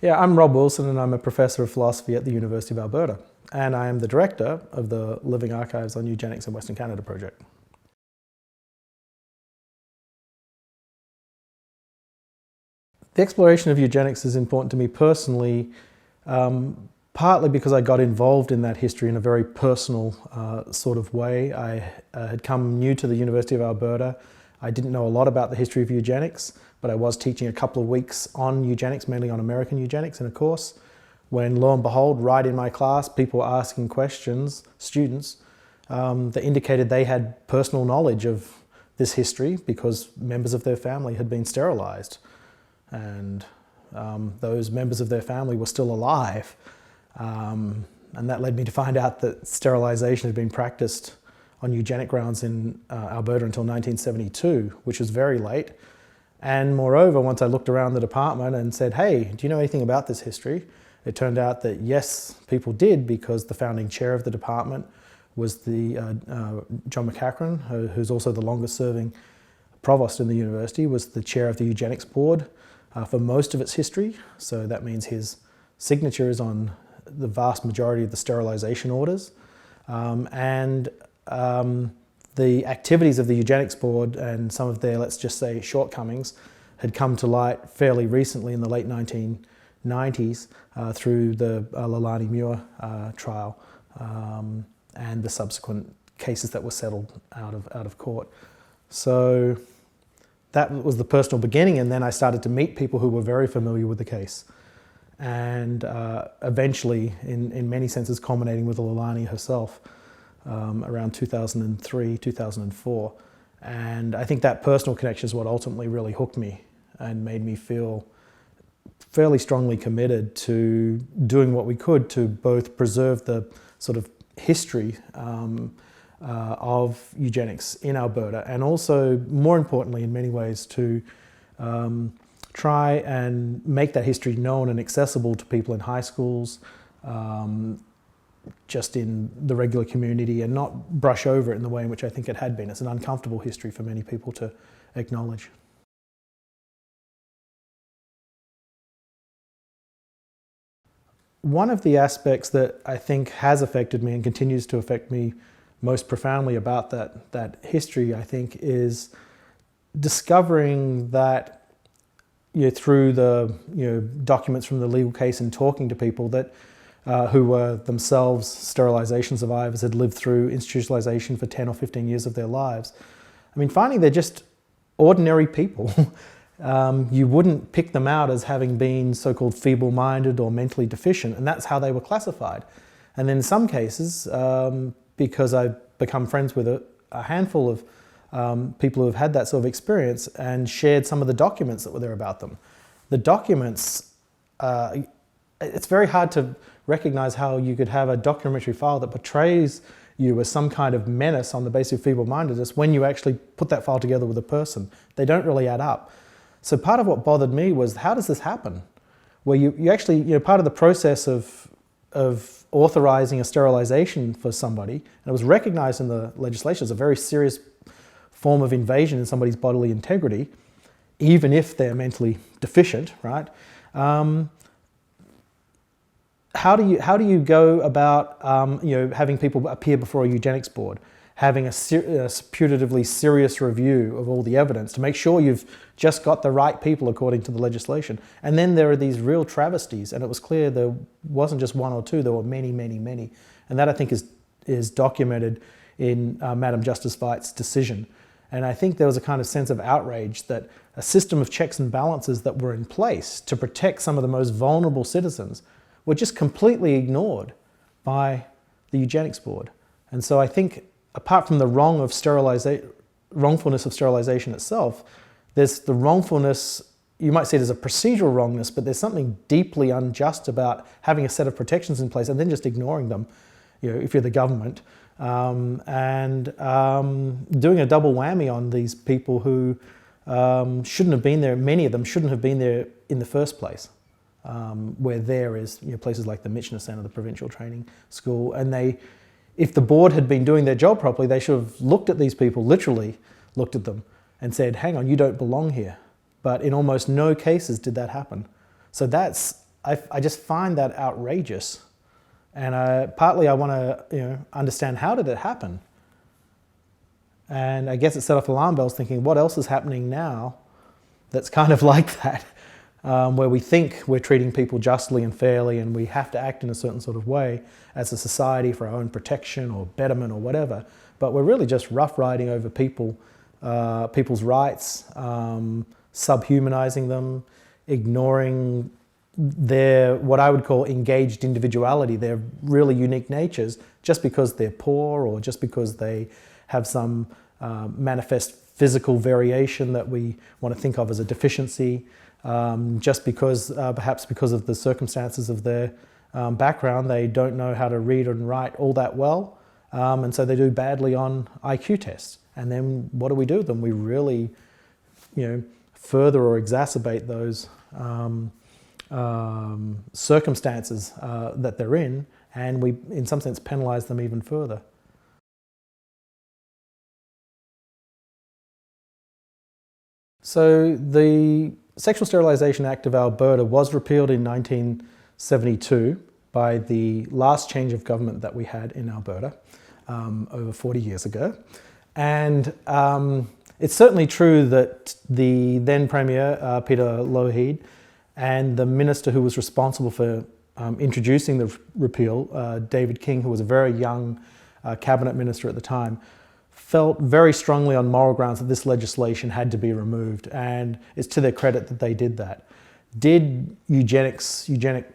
Yeah, I'm Rob Wilson and I'm a professor of philosophy at the University of Alberta, and I am the director of the Living Archives on Eugenics in Western Canada project. The exploration of eugenics is important to me personally, partly because I got involved in that history in a very personal sort of way. I had come new to the University of Alberta. I didn't know a lot about the history of eugenics, but I was teaching a couple of weeks on eugenics, mainly on American eugenics in a course, when lo and behold, right in my class, people were asking questions, students, that indicated they had personal knowledge of this history because members of their family had been sterilized. And those members of their family were still alive. And that led me to find out that sterilization had been practiced on eugenic grounds in Alberta until 1972, which was very late. And moreover, once I looked around the department and said, hey, do you know anything about this history? It turned out that yes, people did, because the founding chair of the department was the John McCachran, who's also the longest serving provost in the university, was the chair of the Eugenics board for most of its history. So that means his signature is on the vast majority of the sterilization orders. The activities of the Eugenics board and some of their, let's just say, shortcomings had come to light fairly recently in the late 1990s through the Lalani-Muir trial and the subsequent cases that were settled out of court. So that was the personal beginning, and then I started to meet people who were very familiar with the case, and eventually, in many senses, culminating with Lalani herself around 2003, 2004. And I think that personal connection is what ultimately really hooked me and made me feel fairly strongly committed to doing what we could to both preserve the sort of history of eugenics in Alberta, and also, more importantly in many ways, to try and make that history known and accessible to people in high schools, just in the regular community, and not brush over it in the way in which I think it had been. It's an uncomfortable history for many people to acknowledge. One of the aspects that I think has affected me and continues to affect me most profoundly about that history, I think, is discovering that through the documents from the legal case and talking to people that who were themselves sterilization survivors, had lived through institutionalization for 10 or 15 years of their lives. I mean, finding they're just ordinary people. You wouldn't pick them out as having been so-called feeble-minded or mentally deficient, and that's how they were classified. And then in some cases, because I've become friends with a handful of people who have had that sort of experience and shared some of the documents that were there about them. The documents, it's very hard to recognize how you could have a documentary file that portrays you as some kind of menace on the basis of feeble-mindedness when you actually put that file together with a person. They don't really add up. So part of what bothered me was, how does this happen? Where you actually, part of the process of authorizing a sterilization for somebody, and it was recognized in the legislation as a very serious form of invasion in somebody's bodily integrity, even if they're mentally deficient, right? How do you go about having people appear before a eugenics board, having a putatively serious review of all the evidence to make sure you've just got the right people according to the legislation? And then there are these real travesties, and it was clear there wasn't just one or two, there were many, many, many. And that, I think, is documented in Madam Justice Veit's decision. And I think there was a kind of sense of outrage that a system of checks and balances that were in place to protect some of the most vulnerable citizens were just completely ignored by the Eugenics Board. And so I think, apart from the wrongfulness of sterilization itself, there's the wrongfulness, you might say there's a procedural wrongness, but there's something deeply unjust about having a set of protections in place and then just ignoring them, if you're the government, and doing a double whammy on these people who shouldn't have been there. Many of them shouldn't have been there in the first place. Where there is places like the Michener Centre, the Provincial Training School, and if the board had been doing their job properly, they should have looked at these people, literally looked at them and said, hang on, you don't belong here. But in almost no cases did that happen. So that's I just find that outrageous. And partly I want to understand, how did it happen? And I guess it set off alarm bells, thinking, what else is happening now that's kind of like that, where we think we're treating people justly and fairly and we have to act in a certain sort of way as a society for our own protection or betterment or whatever, but we're really just rough riding over people's rights, subhumanizing them, ignoring their, what I would call, engaged individuality, their really unique natures, just because they're poor or just because they have some manifest physical variation that we want to think of as a deficiency, just because, perhaps because of the circumstances of their background, they don't know how to read and write all that well, and so they do badly on IQ tests. And then what do we do with them? We really, further or exacerbate those circumstances that they're in, and we, in some sense, penalize them even further. So the Sexual Sterilization Act of Alberta was repealed in 1972 by the last change of government that we had in Alberta over 40 years ago. And it's certainly true that the then Premier, Peter Lougheed, and the minister who was responsible for introducing the repeal, David King, who was a very young cabinet minister at the time, felt very strongly on moral grounds that this legislation had to be removed, and it's to their credit that they did that. Did eugenics, eugenic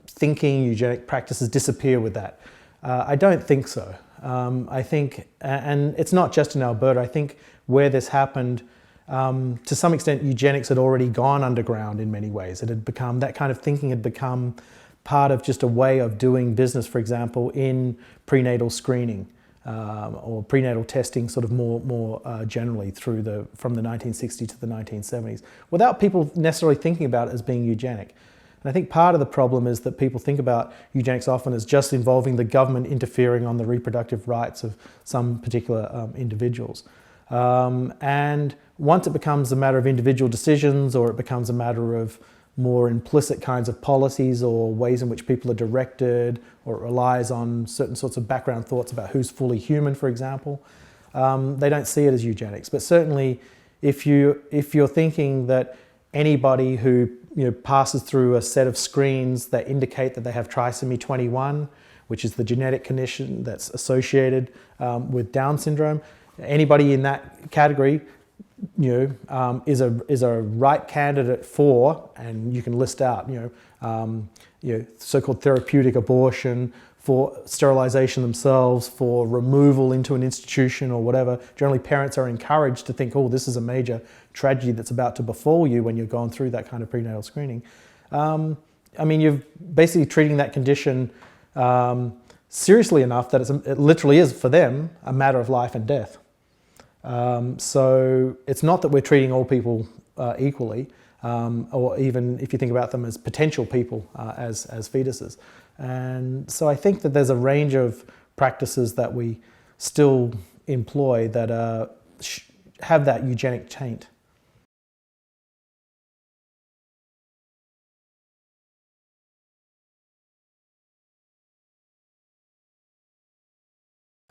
thinking, eugenic practices disappear with that? I don't think so. I think, and it's not just in Alberta, I think where this happened, to some extent eugenics had already gone underground in many ways. It had become, that kind of thinking had become part of just a way of doing business, for example, in prenatal screening. Or prenatal testing, sort of more generally from the 1960s to the 1970s, without people necessarily thinking about it as being eugenic. And I think part of the problem is that people think about eugenics often as just involving the government interfering on the reproductive rights of some particular individuals. And once it becomes a matter of individual decisions, or it becomes a matter of more implicit kinds of policies or ways in which people are directed, or it relies on certain sorts of background thoughts about who's fully human, for example, they don't see it as eugenics. But certainly if you're thinking that anybody who passes through a set of screens that indicate that they have trisomy 21, which is the genetic condition that's associated with Down syndrome, anybody in that category is a right candidate for, and you can list out, so-called therapeutic abortion, for sterilization themselves, for removal into an institution or whatever. Generally, parents are encouraged to think, oh, this is a major tragedy that's about to befall you when you're going through that kind of prenatal screening. I mean, you're basically treating that condition seriously enough that it literally is, for them, a matter of life and death. So it's not that we're treating all people equally, or even if you think about them as potential people, as fetuses. And so I think that there's a range of practices that we still employ that have that eugenic taint.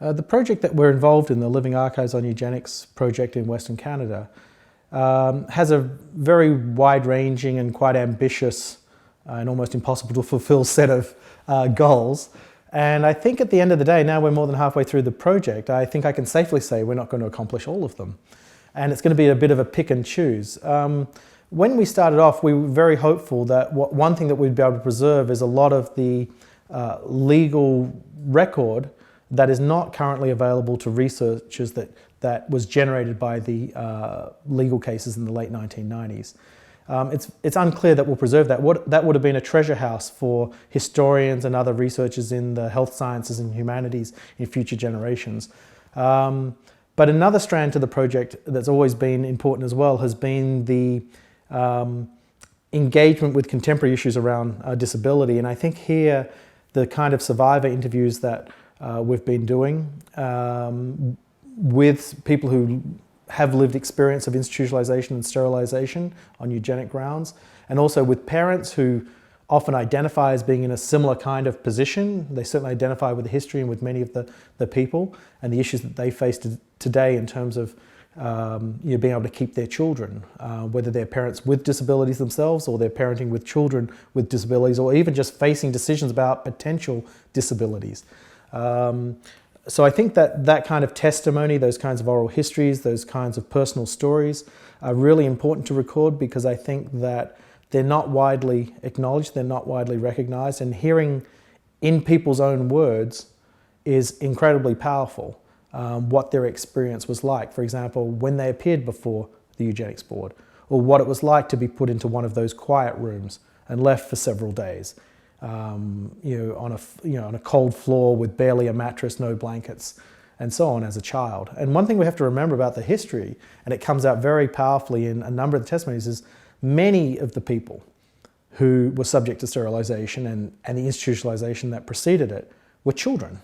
The project that we're involved in, the Living Archives on Eugenics project in Western Canada, has a very wide-ranging and quite ambitious and almost impossible to fulfill set of goals. And I think at the end of the day, now we're more than halfway through the project, I think I can safely say we're not going to accomplish all of them. And it's going to be a bit of a pick and choose. When we started off, we were very hopeful that one thing that we'd be able to preserve is a lot of the legal record that is not currently available to researchers that was generated by the legal cases in the late 1990s. It's unclear that we'll preserve that. That would have been a treasure house for historians and other researchers in the health sciences and humanities in future generations. But another strand to the project that's always been important as well has been the engagement with contemporary issues around disability. And I think here the kind of survivor interviews that we've been doing with people who have lived experience of institutionalization and sterilization on eugenic grounds, and also with parents who often identify as being in a similar kind of position. They certainly identify with the history and with many of the people and the issues that they face today in terms of being able to keep their children, whether they're parents with disabilities themselves or they're parenting with children with disabilities, or even just facing decisions about potential disabilities. So I think that kind of testimony, those kinds of oral histories, those kinds of personal stories are really important to record, because I think that they're not widely acknowledged, they're not widely recognized, and hearing in people's own words is incredibly powerful. What their experience was like, for example, when they appeared before the Eugenics Board, or what it was like to be put into one of those quiet rooms and left for several days, on a cold floor with barely a mattress, no blankets, and so on as a child. And one thing we have to remember about the history, and it comes out very powerfully in a number of the testimonies, is many of the people who were subject to sterilization and the institutionalization that preceded it were children.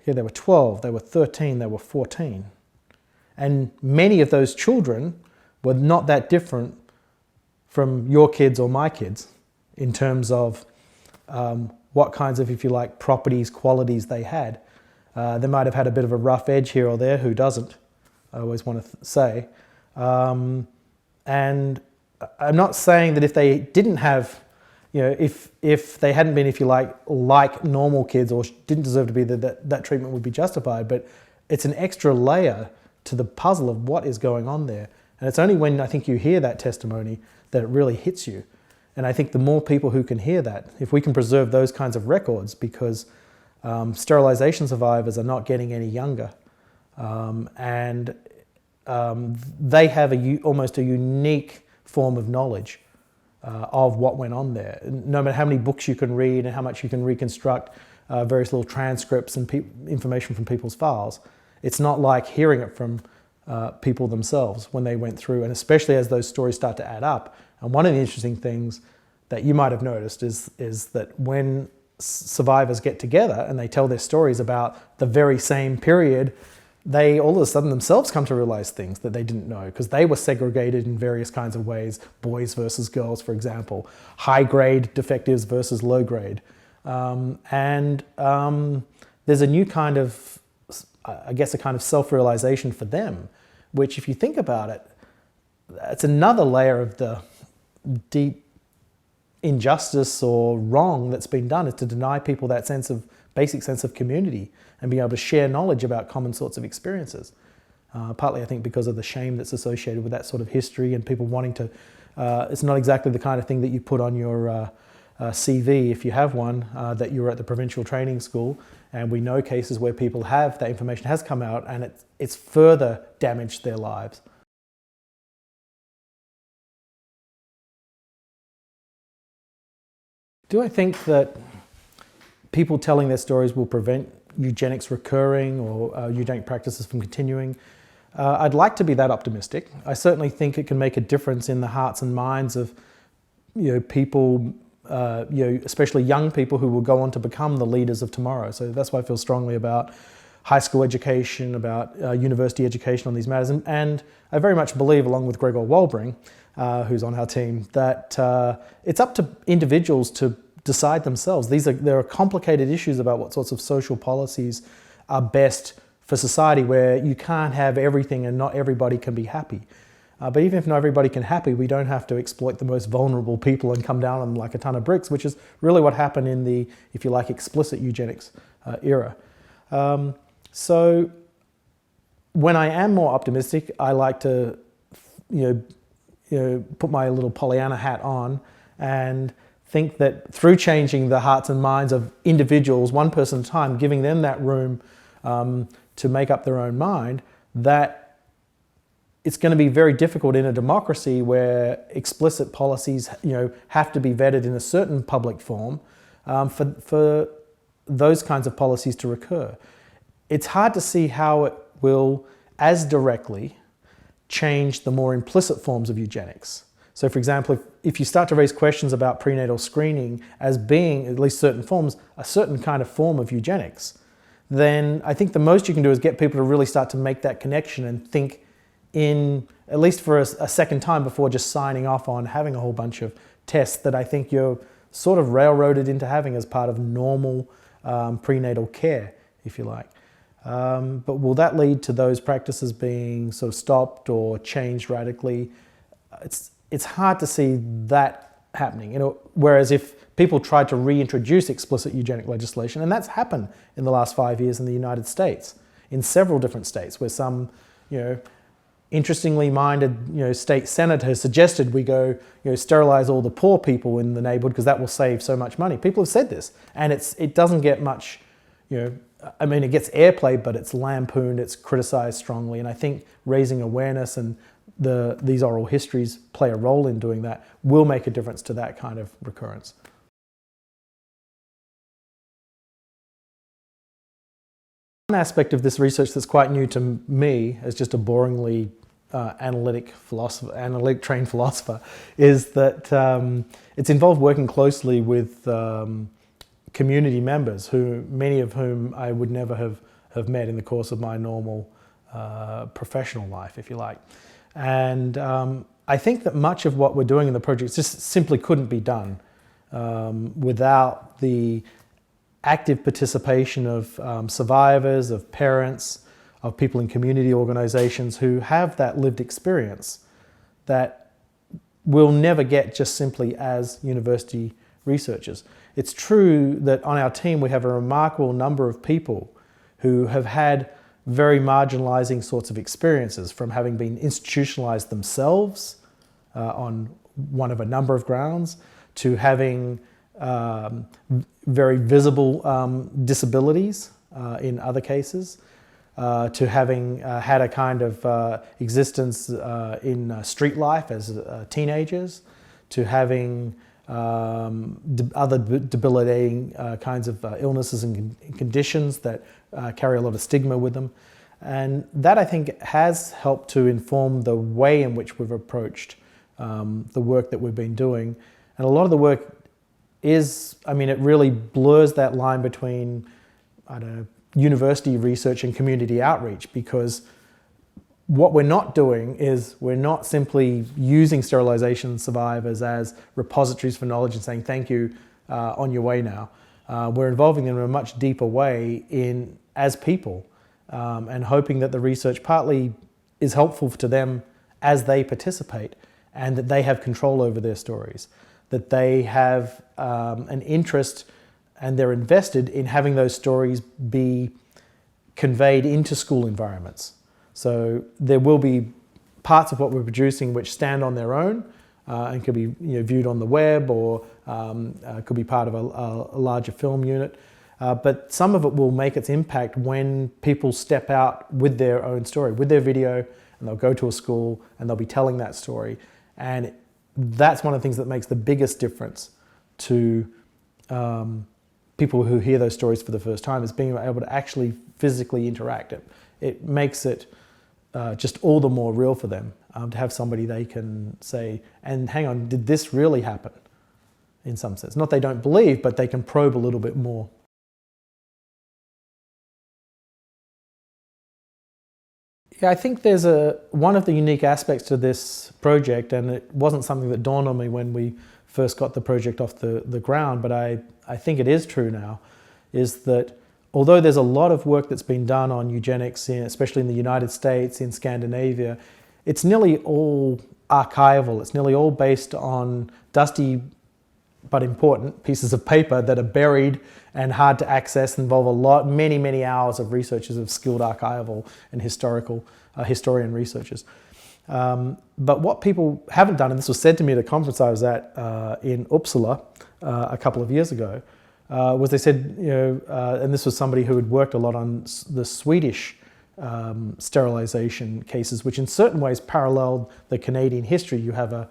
Yeah, they were 12, they were 13, they were 14. And many of those children were not that different from your kids or my kids in terms of what kinds of, if you like, properties, qualities they had. They might have had a bit of a rough edge here or there, who doesn't, I always want to say. And I'm not saying that if they didn't have, if they hadn't been, if you like normal kids, or didn't deserve to be, that treatment would be justified. But it's an extra layer to the puzzle of what is going on there. And it's only when I think you hear that testimony that it really hits you. And I think the more people who can hear that, if we can preserve those kinds of records, because sterilization survivors are not getting any younger. They have almost a unique form of knowledge of what went on there. No matter how many books you can read and how much you can reconstruct various little transcripts and information from people's files, it's not like hearing it from people themselves when they went through, and especially as those stories start to add up. And one of the interesting things that you might have noticed is that when survivors get together and they tell their stories about the very same period, they all of a sudden themselves come to realize things that they didn't know, because they were segregated in various kinds of ways, boys versus girls, for example, high grade defectives versus low grade. There's a new kind of, I guess, a kind of self-realization for them, which, if you think about it, it's another layer of the deep injustice or wrong that's been done, is to deny people that basic sense of community and being able to share knowledge about common sorts of experiences. Partly, I think, because of the shame that's associated with that sort of history, and people wanting to, it's not exactly the kind of thing that you put on your CV, if you have one, that you were at the provincial training school. And we know cases where people have, that information has come out, and it's further damaged their lives. Do I think that people telling their stories will prevent eugenics recurring, or eugenic practices from continuing? I'd like to be that optimistic. I certainly think it can make a difference in the hearts and minds of people, especially young people who will go on to become the leaders of tomorrow. So that's why I feel strongly about high school education, about university education on these matters. And I very much believe, along with Gregor Walbring, who's on our team, that it's up to individuals to decide themselves. There are complicated issues about what sorts of social policies are best for society, where you can't have everything and not everybody can be happy. But even if not everybody can be happy, we don't have to exploit the most vulnerable people and come down on them like a ton of bricks, which is really what happened in the, if you like, explicit eugenics era. So when I am more optimistic, I like to put my little Pollyanna hat on and think that through changing the hearts and minds of individuals, one person at a time, giving them that room to make up their own mind, that it's going to be very difficult in a democracy where explicit policies have to be vetted in a certain public form for those kinds of policies to recur. It's hard to see how it will as directly change the more implicit forms of eugenics. So, for example, if you start to raise questions about prenatal screening as being, at least certain forms, a certain kind of form of eugenics, then I think the most you can do is get people to really start to make that connection and think in, at least for a second time, before just signing off on having a whole bunch of tests that I think you're sort of railroaded into having as part of normal prenatal care, if you like. But will that lead to those practices being sort of stopped or changed radically? It's hard to see that happening. Whereas if people tried to reintroduce explicit eugenic legislation, and that's happened in the last 5 years in the United States, in several different states, where some, interestingly minded, state senator has suggested we go, sterilize all the poor people in the neighborhood because that will save so much money. People have said this, and it doesn't get much, it gets airplay, but it's lampooned, it's criticized strongly, and I think raising awareness and these oral histories play a role in doing that will make a difference to that kind of recurrence. One aspect of this research that's quite new to me as just a boringly analytic trained philosopher is that it's involved working closely with community members, many of whom I would never have met in the course of my normal professional life, if you like. And I think that much of what we're doing in the project just simply couldn't be done without the active participation of survivors, of parents, of people in community organizations who have that lived experience that we'll never get just simply as university researchers. It's true that on our team we have a remarkable number of people who have had very marginalizing sorts of experiences, from having been institutionalized themselves on one of a number of grounds, to having very visible disabilities in other cases, to having had a kind of existence in street life as teenagers, to having other debilitating kinds of illnesses and conditions that carry a lot of stigma with them. And that, I think, has helped to inform the way in which we've approached the work that we've been doing. And a lot of the work is, it really blurs that line between, university research and community outreach, because what we're not doing is we're not simply using sterilization survivors as repositories for knowledge and saying, thank you, on your way now. We're involving them in a much deeper way as people, and hoping that the research partly is helpful to them as they participate, and that they have control over their stories, that they have an interest and they're invested in having those stories be conveyed into school environments. So there will be parts of what we're producing which stand on their own and could be viewed on the web, or could be part of a larger film unit. But some of it will make its impact when people step out with their own story, with their video, and they'll go to a school and they'll be telling that story. And that's one of the things that makes the biggest difference to people who hear those stories for the first time, is being able to actually physically interact. It makes it just all the more real for them to have somebody they can say, and hang on, did this really happen? In some sense. Not they don't believe, but they can probe a little bit more. Yeah, I think there's one of the unique aspects to this project, and it wasn't something that dawned on me when we first got the project off the ground, but I think it is true now, is that although there's a lot of work that's been done on eugenics, especially in the United States, in Scandinavia, it's nearly all archival. It's nearly all based on dusty but important pieces of paper that are buried and hard to access, involve many hours of researchers, of skilled archival and historian researchers. But what people haven't done, and this was said to me at a conference I was at in Uppsala a couple of years ago, was they said, and this was somebody who had worked a lot on the Swedish sterilization cases, which in certain ways paralleled the Canadian history. You have a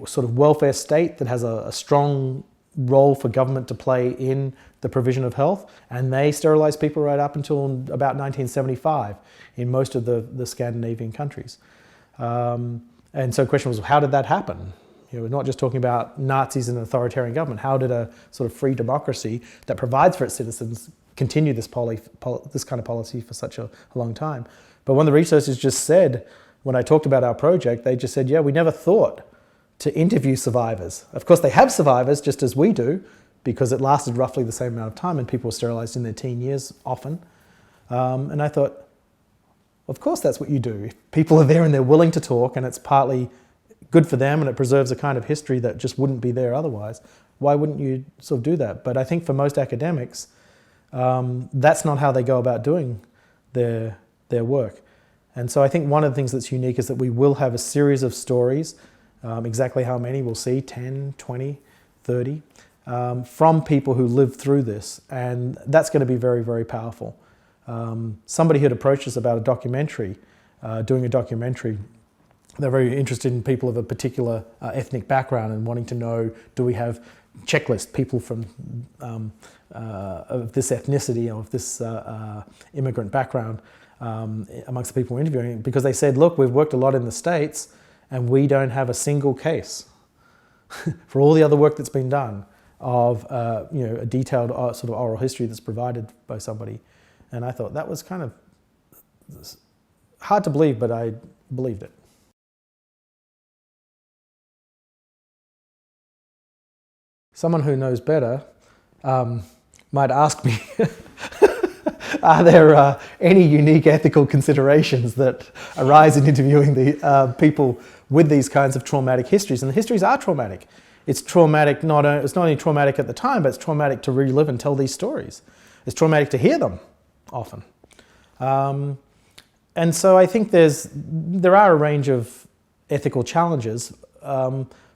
sort of welfare state that has a strong role for government to play in the provision of health, and they sterilized people right up until about 1975 in most of the Scandinavian countries. And so the question was, how did that happen? We're not just talking about Nazis and authoritarian government. How did a sort of free democracy that provides for its citizens continue this kind of policy for such a long time? But one of the researchers just said, when I talked about our project, they just said, yeah, we never thought to interview survivors. Of course, they have survivors, just as we do, because it lasted roughly the same amount of time and people were sterilized in their teen years often. And I thought, of course that's what you do. If people are there and they're willing to talk and it's partly good for them and it preserves a kind of history that just wouldn't be there otherwise, why wouldn't you sort of do that? But I think for most academics, that's not how they go about doing their work. And so I think one of the things that's unique is that we will have a series of stories, exactly how many we'll see, 10, 20, 30, from people who lived through this. And that's going to be very, very powerful. Somebody had approached us about a documentary, doing a documentary. They're very interested in people of a particular ethnic background and wanting to know, do we have checklist people from of this ethnicity or of this immigrant background amongst the people we're interviewing, because they said, look, we've worked a lot in the States and we don't have a single case for all the other work that's been done of a detailed sort of oral history that's provided by somebody. And I thought that was kind of hard to believe, but I believed it. Someone who knows better might ask me, are there any unique ethical considerations that arise in interviewing the people with these kinds of traumatic histories? And the histories are traumatic. It's traumatic, it's not only traumatic at the time, but it's traumatic to relive and tell these stories. It's traumatic to hear them, often. And so I think there are a range of ethical challenges.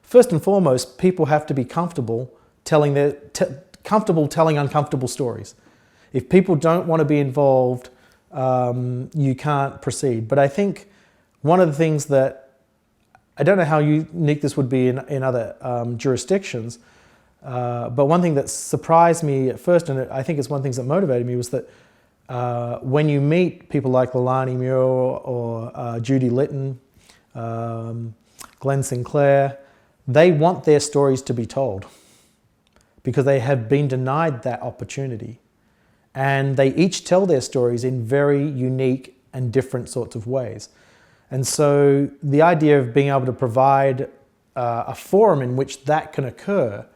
First and foremost, people have to be comfortable telling uncomfortable stories. If people don't want to be involved, you can't proceed. But I think one of the things that, I don't know how unique this would be in other jurisdictions, but one thing that surprised me at first, and I think it's one of the things that motivated me, was that when you meet people like Leilani Muir or Judy Litton, Glenn Sinclair, they want their stories to be told because they have been denied that opportunity. And they each tell their stories in very unique and different sorts of ways. And so the idea of being able to provide a forum in which that can occur,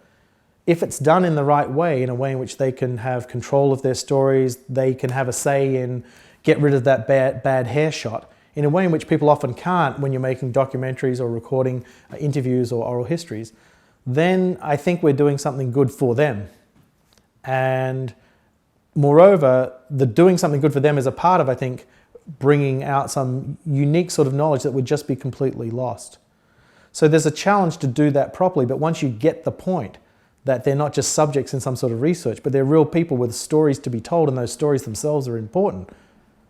if it's done in the right way, in a way in which they can have control of their stories, they can have a say in get rid of that bad hair shot, in a way in which people often can't when you're making documentaries or recording interviews or oral histories, then I think we're doing something good for them. And moreover, the doing something good for them is a part of, I think, bringing out some unique sort of knowledge that would just be completely lost. So there's a challenge to do that properly, but once you get the point that they're not just subjects in some sort of research, but they're real people with stories to be told, and those stories themselves are important.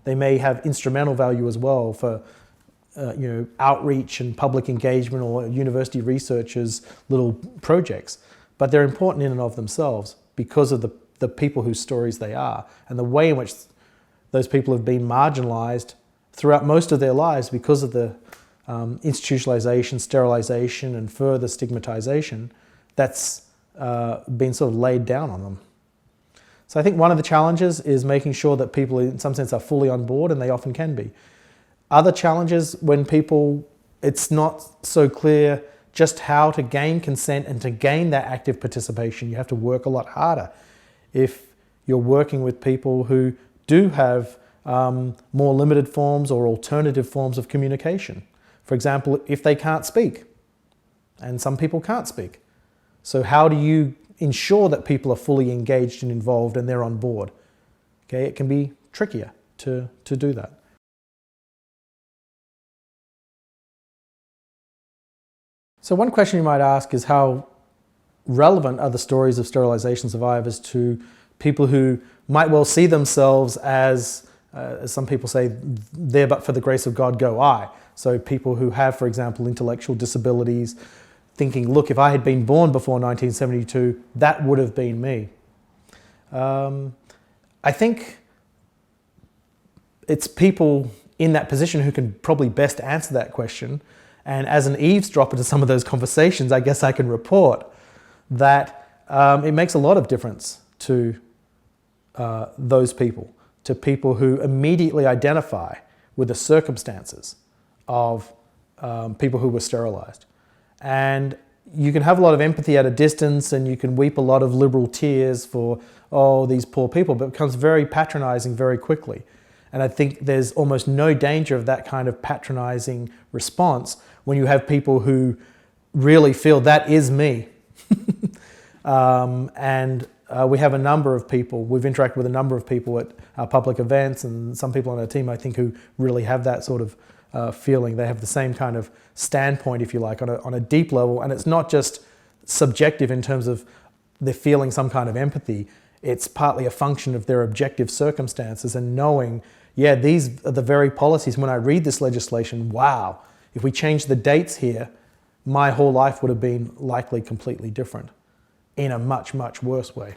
They may have instrumental value as well for outreach and public engagement or university researchers' little projects, but they're important in and of themselves because of the people whose stories they are and the way in which those people have been marginalized throughout most of their lives because of the institutionalization, sterilization, and further stigmatization that's been sort of laid down on them. So I think one of the challenges is making sure that people in some sense are fully on board, and they often can be. Other challenges when it's not so clear just how to gain consent and to gain that active participation. You have to work a lot harder if you're working with people who do have more limited forms or alternative forms of communication. For example, if they can't speak, and some people can't speak. So how do you ensure that people are fully engaged and involved and they're on board? Okay, it can be trickier to do that. So one question you might ask is how relevant are the stories of sterilization survivors to people who might well see themselves as some people say, there but for the grace of God go I. So people who have, for example, intellectual disabilities, thinking, look, if I had been born before 1972, that would have been me. I think it's people in that position who can probably best answer that question. And as an eavesdropper to some of those conversations, I guess I can report that it makes a lot of difference to those people, to people who immediately identify with the circumstances of people who were sterilized. And you can have a lot of empathy at a distance, and you can weep a lot of liberal tears for, oh, these poor people, but it becomes very patronizing very quickly. And I think there's almost no danger of that kind of patronizing response when you have people who really feel that is me. We have a number of people, we've interacted with a number of people at our public events, and some people on our team, I think, who really have that sort of feeling. They have the same kind of standpoint, if you like, on a deep level. And it's not just subjective in terms of they're feeling some kind of empathy. It's partly a function of their objective circumstances and knowing, yeah, these are the very policies. When I read this legislation, wow, if we change the dates here, my whole life would have been likely completely different in a much, much worse way.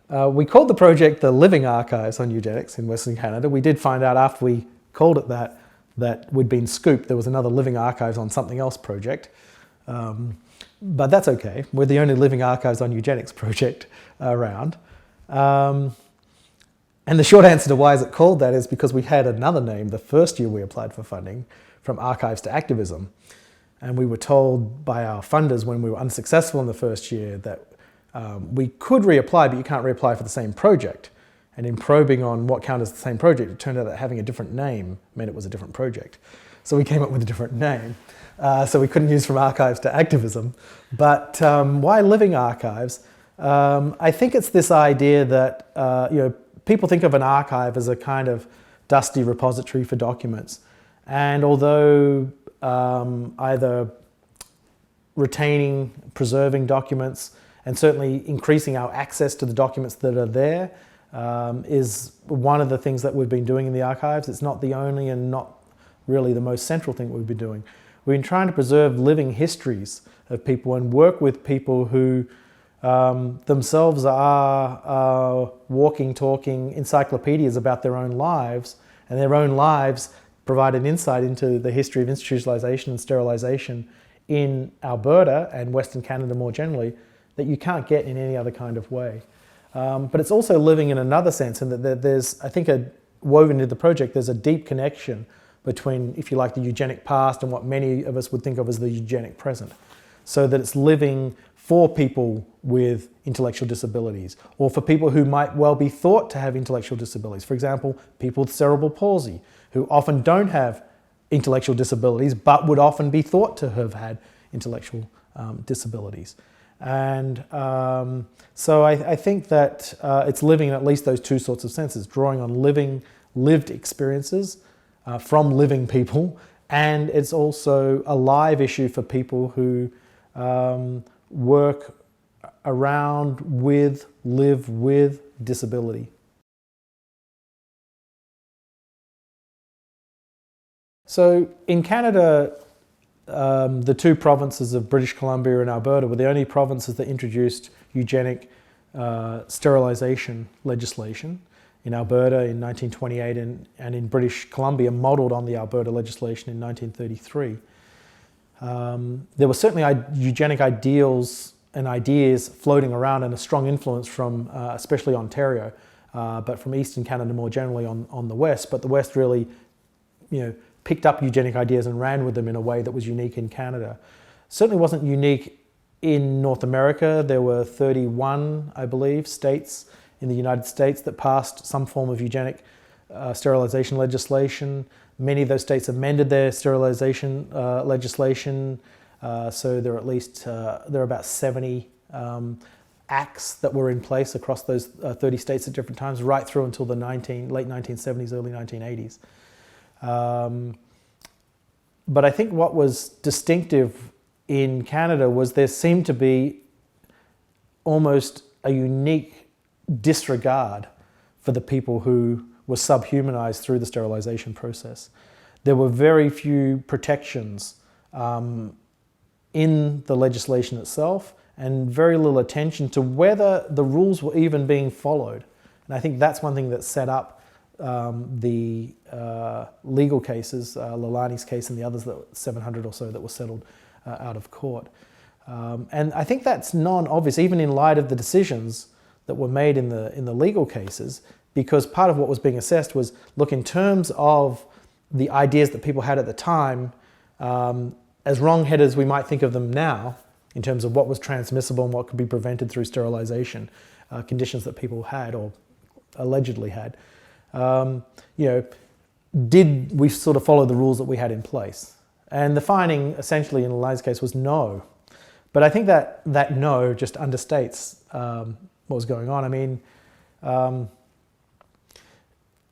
We called the project the Living Archives on Eugenics in Western Canada. We did find out after we called it that we'd been scooped. There was another Living Archives on something else project. But that's okay. We're the only Living Archives on Eugenics project around. And the short answer to why is it called that is because we had another name the first year we applied for funding, from archives to activism. And we were told by our funders when we were unsuccessful in the first year that we could reapply, but you can't reapply for the same project. And in probing on what counted as the same project, it turned out that having a different name meant it was a different project. So we came up with a different name. So we couldn't use from archives to activism. But why Living Archives? I think it's this idea that people think of an archive as a kind of dusty repository for documents. And although either retaining, preserving documents, and certainly increasing our access to the documents that are there is one of the things that we've been doing in the archives. It's not the only and not really the most central thing we've been doing. We've been trying to preserve living histories of people and work with people who themselves are walking, talking encyclopedias about their own lives, and their own lives provide an insight into the history of institutionalization and sterilization in Alberta and Western Canada more generally that you can't get in any other kind of way. But it's also living in another sense, in that there's, I think, woven into the project, there's a deep connection between, if you like, the eugenic past and what many of us would think of as the eugenic present. So that it's living for people with intellectual disabilities, or for people who might well be thought to have intellectual disabilities. For example, people with cerebral palsy, who often don't have intellectual disabilities, but would often be thought to have had intellectual disabilities. And so I think that it's living in at least those two sorts of senses, drawing on lived experiences from living people, and it's also a live issue for people who work around with, live with disability. So in Canada, the two provinces of British Columbia and Alberta were the only provinces that introduced eugenic sterilization legislation. In Alberta in 1928 and in British Columbia modelled on the Alberta legislation in 1933. There were certainly eugenic ideals and ideas floating around, and a strong influence from especially Ontario, but from Eastern Canada more generally on the West. But the West really, picked up eugenic ideas and ran with them in a way that was unique in Canada. Certainly wasn't unique in North America. There were 31, I believe, states in the United States that passed some form of eugenic sterilization legislation. Many of those states amended their sterilization legislation. So there are at least, there are about 70 acts that were in place across those 30 states at different times, right through until the late 1970s, early 1980s. But I think what was distinctive in Canada was there seemed to be almost a unique disregard for the people who were subhumanized through the sterilization process. There were very few protections in the legislation itself, and very little attention to whether the rules were even being followed. And I think that's one thing that set up the legal cases, Lalani's case and the others, 700 or so that were settled out of court. And I think that's non-obvious, even in light of the decisions that were made in the legal cases, because part of what was being assessed was, look, in terms of the ideas that people had at the time, as wrong-headed as we might think of them now, in terms of what was transmissible and what could be prevented through sterilization, conditions that people had or allegedly had, did we sort of follow the rules that we had in place? And the finding, essentially, in Eli's case, was no. But I think that no just understates what was going on. I mean,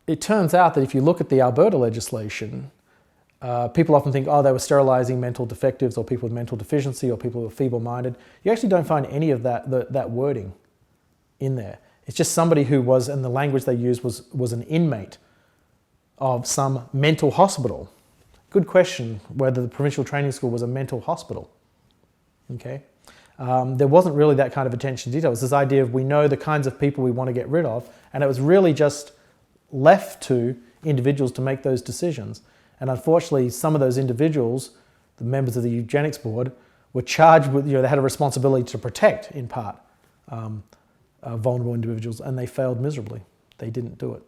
it turns out that if you look at the Alberta legislation, people often think, oh, they were sterilizing mental defectives or people with mental deficiency or people who were feeble-minded. You actually don't find any of that wording in there. It's just somebody who was, and the language they used was an inmate of some mental hospital. Good question whether the provincial training school was a mental hospital. Okay, there wasn't really that kind of attention to detail. It's this idea of we know the kinds of people we want to get rid of, and it was really just left to individuals to make those decisions. And unfortunately, some of those individuals, the members of the Eugenics board, were charged with, they had a responsibility to protect, in part, vulnerable individuals, and they failed miserably. They didn't do it.